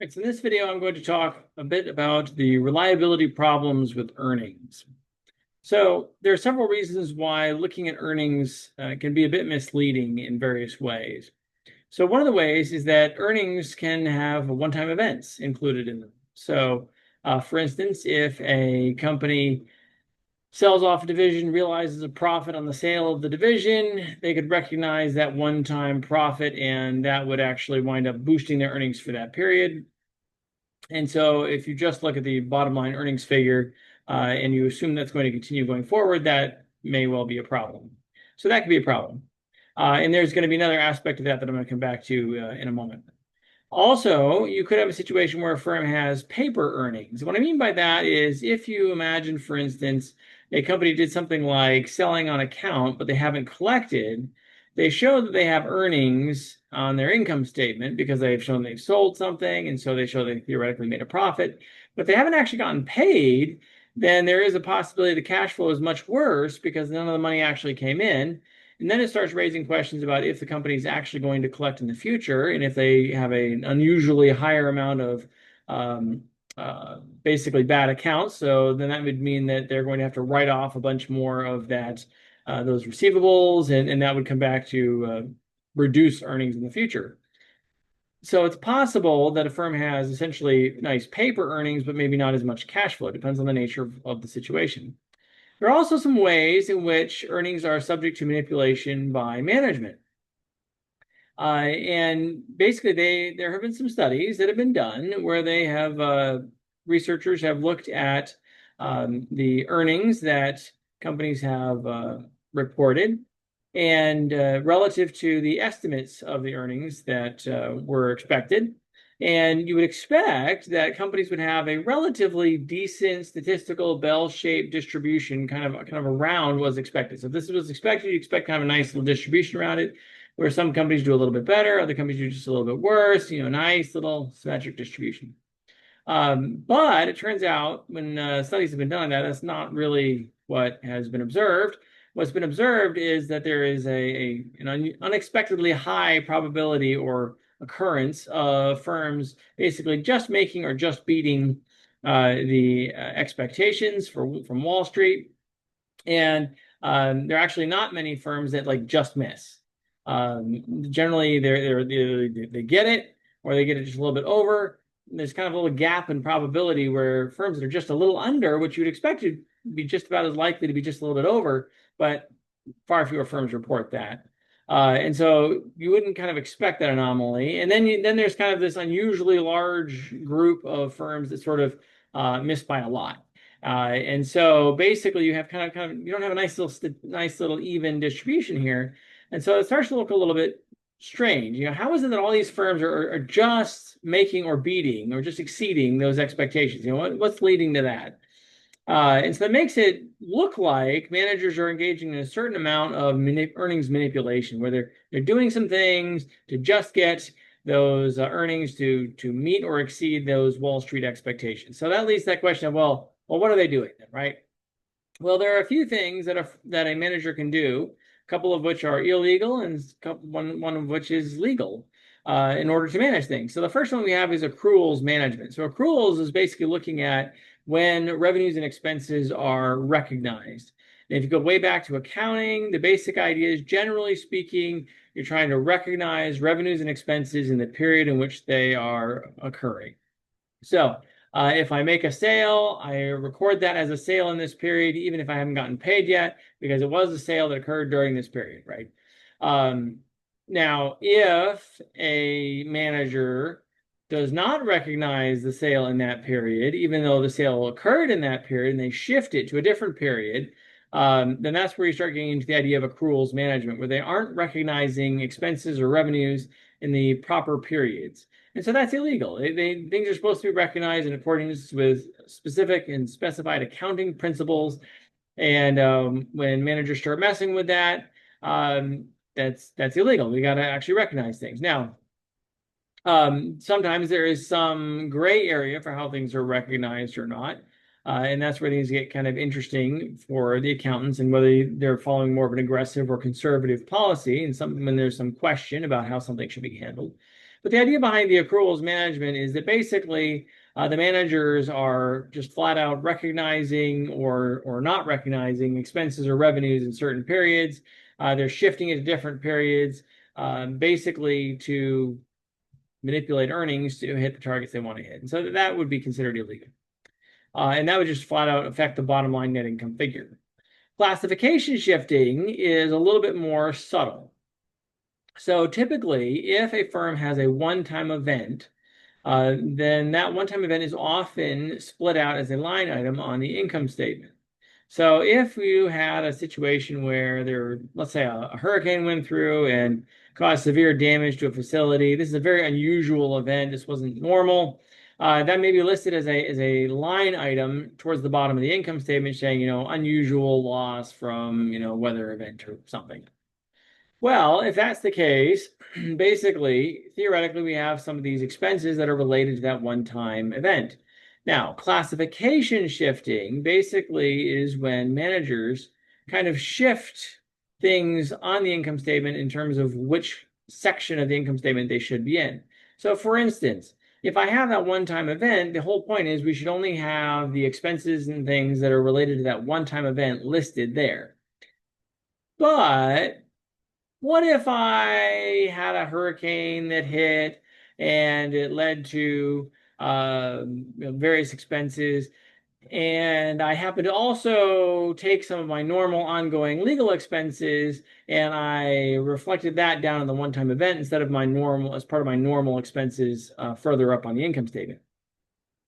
Right, so in this video, I'm going to talk a bit about the reliability problems with earnings. So there are several reasons why looking at earnings can be a bit misleading in various ways. So one of the ways is that earnings can have one-time events included in them. So for instance, if a company sells off a division, realizes a profit on the sale of the division, they could recognize that one-time profit, and that would actually wind up boosting their earnings for that period. And so if you just look at the bottom line earnings figure and you assume that's going to continue going forward, that may well be a problem. So that could be a problem. And there's going to be another aspect of that that I'm going to come back to in a moment. Also, you could have a situation where a firm has paper earnings. What I mean by that is if you imagine, for instance, a company did something like selling on account, but they haven't collected, they show that they have earnings on their income statement because they've shown they've sold something, and so they show they theoretically made a profit, but they haven't actually gotten paid, then there is a possibility the cash flow is much worse because none of the money actually came in. And then it starts raising questions about if the company is actually going to collect in the future, and if they have an unusually higher amount of basically bad accounts. So then that would mean that they're going to have to write off a bunch more of that those receivables, and that would come back to reduce earnings in the future. So it's possible that a firm has essentially nice paper earnings, but maybe not as much cash flow. It depends on the nature of the situation. There are also some ways in which earnings are subject to manipulation by management. And basically, there have been some studies that have been done where they have researchers have looked at the earnings that companies have reported and relative to the estimates of the earnings that were expected. And you would expect that companies would have a relatively decent statistical bell-shaped distribution, kind of around what was expected. So if this was expected, you expect kind of a nice little distribution around it, where some companies do a little bit better, other companies do just a little bit worse, nice little symmetric distribution. But it turns out when studies have been done on that, that's not really what has been observed. What's been observed is that there is an unexpectedly high probability or occurrence of firms basically just making or just beating the expectations from Wall Street. And there are actually not many firms that like just miss. Generally, they get it, or they get it just a little bit over. There's kind of a little gap in probability where firms that are just a little under, which you'd expect to be just about as likely to be just a little bit over, but far fewer firms report that. And so you wouldn't kind of expect that anomaly. And then there's kind of this unusually large group of firms that sort of miss by a lot. And so basically you have kind of you don't have a nice little even distribution here. And so it starts to look a little bit strange. How is it that all these firms are just making or beating or just exceeding those expectations? What's leading to that? And so that makes it look like managers are engaging in a certain amount of earnings manipulation, where they're doing some things to just get those earnings to meet or exceed those Wall Street expectations. So that leads to that question of, well, what are they doing then, right? Well, there are a few things that a manager can do, a couple of which are illegal and one of which is legal in order to manage things. So the first one we have is accruals management. So accruals is basically looking at when revenues and expenses are recognized. And if you go way back to accounting, the basic idea is, generally speaking, you're trying to recognize revenues and expenses in the period in which they are occurring. So if I make a sale, I record that as a sale in this period, even if I haven't gotten paid yet, because it was a sale that occurred during this period, right? Now, if a manager does not recognize the sale in that period, even though the sale occurred in that period, and they shift it to a different period, then that's where you start getting into the idea of accruals management, where they aren't recognizing expenses or revenues in the proper periods. And so that's illegal. Things are supposed to be recognized in accordance with specific and specified accounting principles. And when managers start messing with that, that's illegal. We got to actually recognize things. Now, sometimes there is some gray area for how things are recognized or not. And that's where things get kind of interesting for the accountants and whether they're following more of an aggressive or conservative policy, and when there's some question about how something should be handled. But the idea behind the accruals management is that basically the managers are just flat out recognizing or not recognizing expenses or revenues in certain periods. They're shifting it to different periods, basically to manipulate earnings to hit the targets they want to hit. And so that would be considered illegal. And that would just flat out affect the bottom line net income figure. Classification shifting is a little bit more subtle. So typically, if a firm has a one-time event, then that one-time event is often split out as a line item on the income statement. So if you had a situation where let's say a hurricane went through and caused severe damage to a facility, this is a very unusual event. This wasn't normal. That may be listed as a line item towards the bottom of the income statement saying, unusual loss from, weather event or something. Well, if that's the case, basically, theoretically, we have some of these expenses that are related to that one-time event. Now, classification shifting basically is when managers kind of shift things on the income statement in terms of which section of the income statement they should be in. So, for instance, if I have that one-time event, the whole point is we should only have the expenses and things that are related to that one-time event listed there. But what if I had a hurricane that hit and it led to various expenses, and I happen to also take some of my normal ongoing legal expenses and I reflected that down in the one-time event instead of as part of my normal expenses further up on the income statement?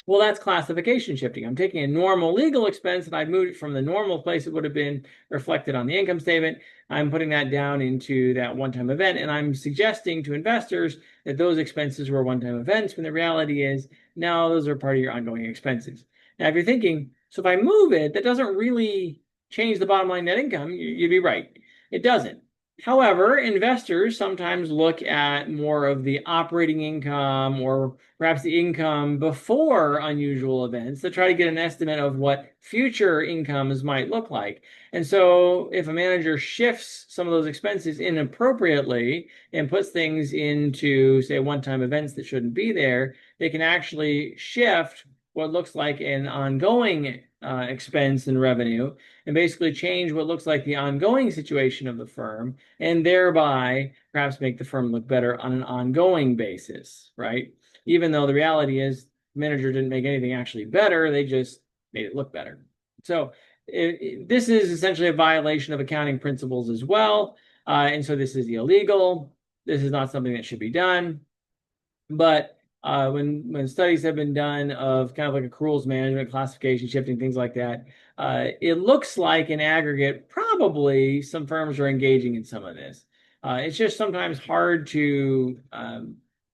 Well, that's classification shifting. I'm taking a normal legal expense and I've moved it from the normal place it would have been reflected on the income statement. I'm putting that down into that one-time event, and I'm suggesting to investors that those expenses were one-time events when the reality is, no, those are part of your ongoing expenses. Now, if you're thinking, so if I move it, that doesn't really change the bottom line net income, you'd be right. It doesn't. However, investors sometimes look at more of the operating income or perhaps the income before unusual events to try to get an estimate of what future incomes might look like. And so if a manager shifts some of those expenses inappropriately and puts things into, say, one-time events that shouldn't be there, they can actually shift what looks like an ongoing expense and revenue and basically change what looks like the ongoing situation of the firm and thereby perhaps make the firm look better on an ongoing basis, right? Even though the reality is the manager didn't make anything actually better, they just made it look better. So this is essentially a violation of accounting principles as well. And so this is illegal. This is not something that should be done. But when studies have been done of kind of like accruals management, classification, shifting, things like that, it looks like in aggregate, probably some firms are engaging in some of this. It's just sometimes hard to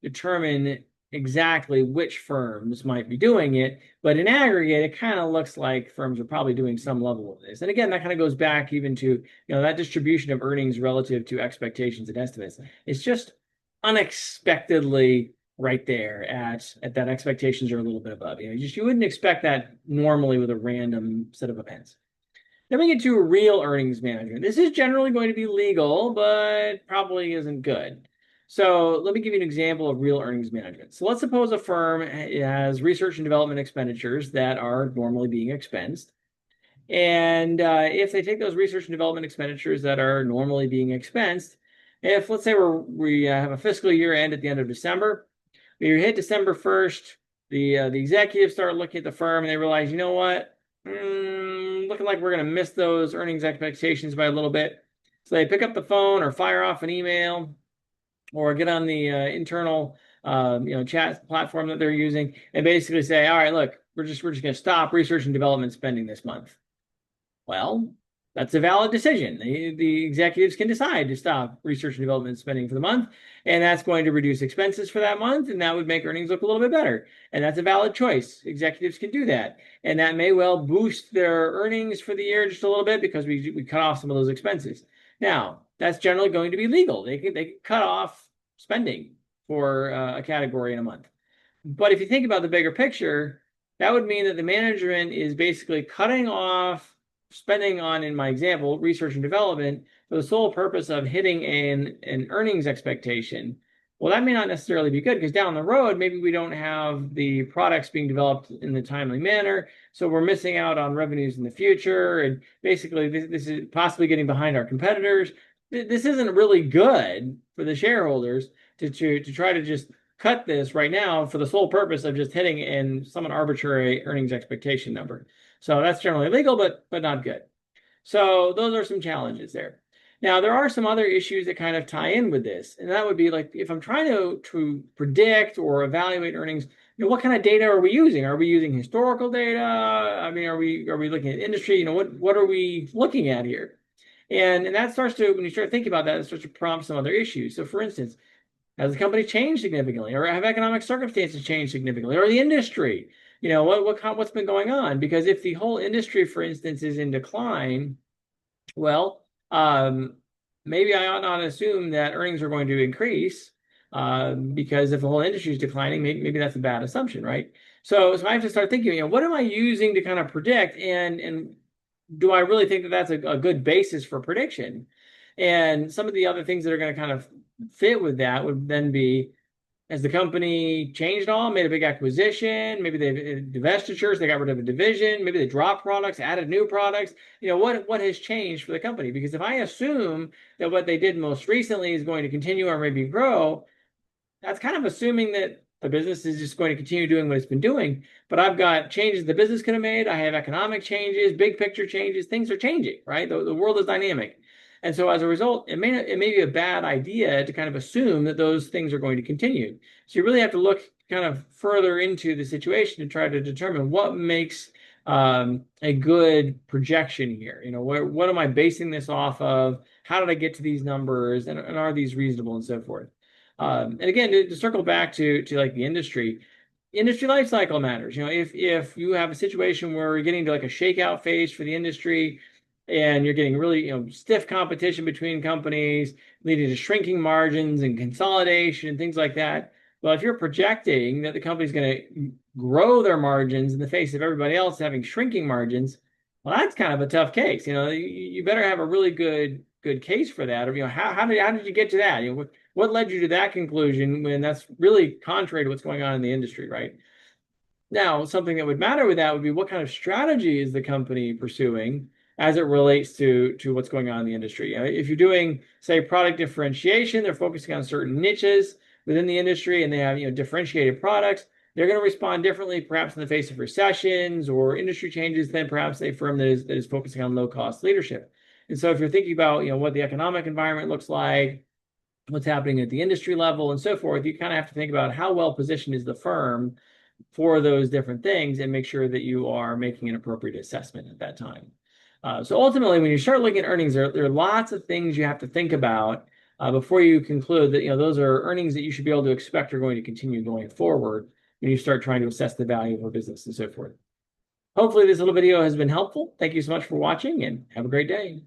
determine exactly which firms might be doing it, but in aggregate, it kind of looks like firms are probably doing some level of this. And again, that kind of goes back even to that distribution of earnings relative to expectations and estimates. It's just unexpectedly right there at that expectations are a little bit above. You wouldn't expect that normally with a random set of events. Then we get to real earnings management. This is generally going to be legal, but probably isn't good. So let me give you an example of real earnings management. So let's suppose a firm has research and development expenditures that are normally being expensed. And if they take those research and development expenditures that are normally being expensed, if let's say we have a fiscal year end at the end of December, when you hit December 1st, the executives start looking at the firm and they realize, you know what? Looking like we're going to miss those earnings expectations by a little bit. So they pick up the phone or fire off an email or get on the internal chat platform that they're using and basically say, all right, look, we're just going to stop research and development spending this month. Well, that's a valid decision. The executives can decide to stop research and development spending for the month, and that's going to reduce expenses for that month, and that would make earnings look a little bit better. And that's a valid choice. Executives can do that. And that may well boost their earnings for the year just a little bit because we cut off some of those expenses. Now, that's generally going to be legal. They can cut off spending for a category in a month. But if you think about the bigger picture, that would mean that the management is basically cutting off spending on, in my example, research and development for the sole purpose of hitting an earnings expectation. Well, that may not necessarily be good because down the road, maybe we don't have the products being developed in the timely manner. So we're missing out on revenues in the future. And basically, this is possibly getting behind our competitors. This isn't really good for the shareholders to try to just cut this right now for the sole purpose of just hitting in some arbitrary earnings expectation number. So that's generally legal, but not good. So those are some challenges there. Now, there are some other issues that kind of tie in with this, and that would be like if I'm trying to predict or evaluate earnings, what kind of data are we using? Are we using historical data? I mean, are we looking at industry? What are we looking at here? And that starts to, when you start thinking about that, it starts to prompt some other issues. So for instance, has the company changed significantly, or have economic circumstances changed significantly, or the industry? What's been going on? Because if the whole industry, for instance, is in decline, well, maybe I ought not assume that earnings are going to increase, because if the whole industry is declining, maybe that's a bad assumption, right? So I have to start thinking, what am I using to kind of predict, and do I really think that that's a good basis for prediction? And some of the other things that are going to kind of fit with that would then be, has the company changed at all, made a big acquisition? Maybe they divestitures, they got rid of a division, maybe they dropped products, added new products. What has changed for the company? Because if I assume that what they did most recently is going to continue or maybe grow, that's kind of assuming that the business is just going to continue doing what it's been doing. But I've got changes the business could have made. I have economic changes, big picture changes. Things are changing, right? The world is dynamic. And so as a result, it may be a bad idea to kind of assume that those things are going to continue. So you really have to look kind of further into the situation to try to determine what makes a good projection here. What am I basing this off of? How did I get to these numbers? And are these reasonable and so forth? And again, to circle back to like the industry life cycle matters. If you have a situation where you're getting to like a shakeout phase for the industry, and you're getting really stiff competition between companies, leading to shrinking margins and consolidation and things like that. Well, if you're projecting that the company's going to grow their margins in the face of everybody else having shrinking margins, well, that's kind of a tough case. You better have a really good case for that. Or how did you get to that? What led you to that conclusion when that's really contrary to what's going on in the industry, right? Now, something that would matter with that would be what kind of strategy is the company pursuing as it relates to what's going on in the industry. If you're doing, say, product differentiation, they're focusing on certain niches within the industry, and they have differentiated products. They're going to respond differently, perhaps in the face of recessions or industry changes, than perhaps a firm that is focusing on low cost leadership. And so, if you're thinking about what the economic environment looks like, what's happening at the industry level, and so forth, you kind of have to think about how well positioned is the firm for those different things, and make sure that you are making an appropriate assessment at that time. So ultimately, when you start looking at earnings, there are lots of things you have to think about before you conclude that those are earnings that you should be able to expect are going to continue going forward when you start trying to assess the value of a business and so forth. Hopefully this little video has been helpful. Thank you so much for watching, and have a great day.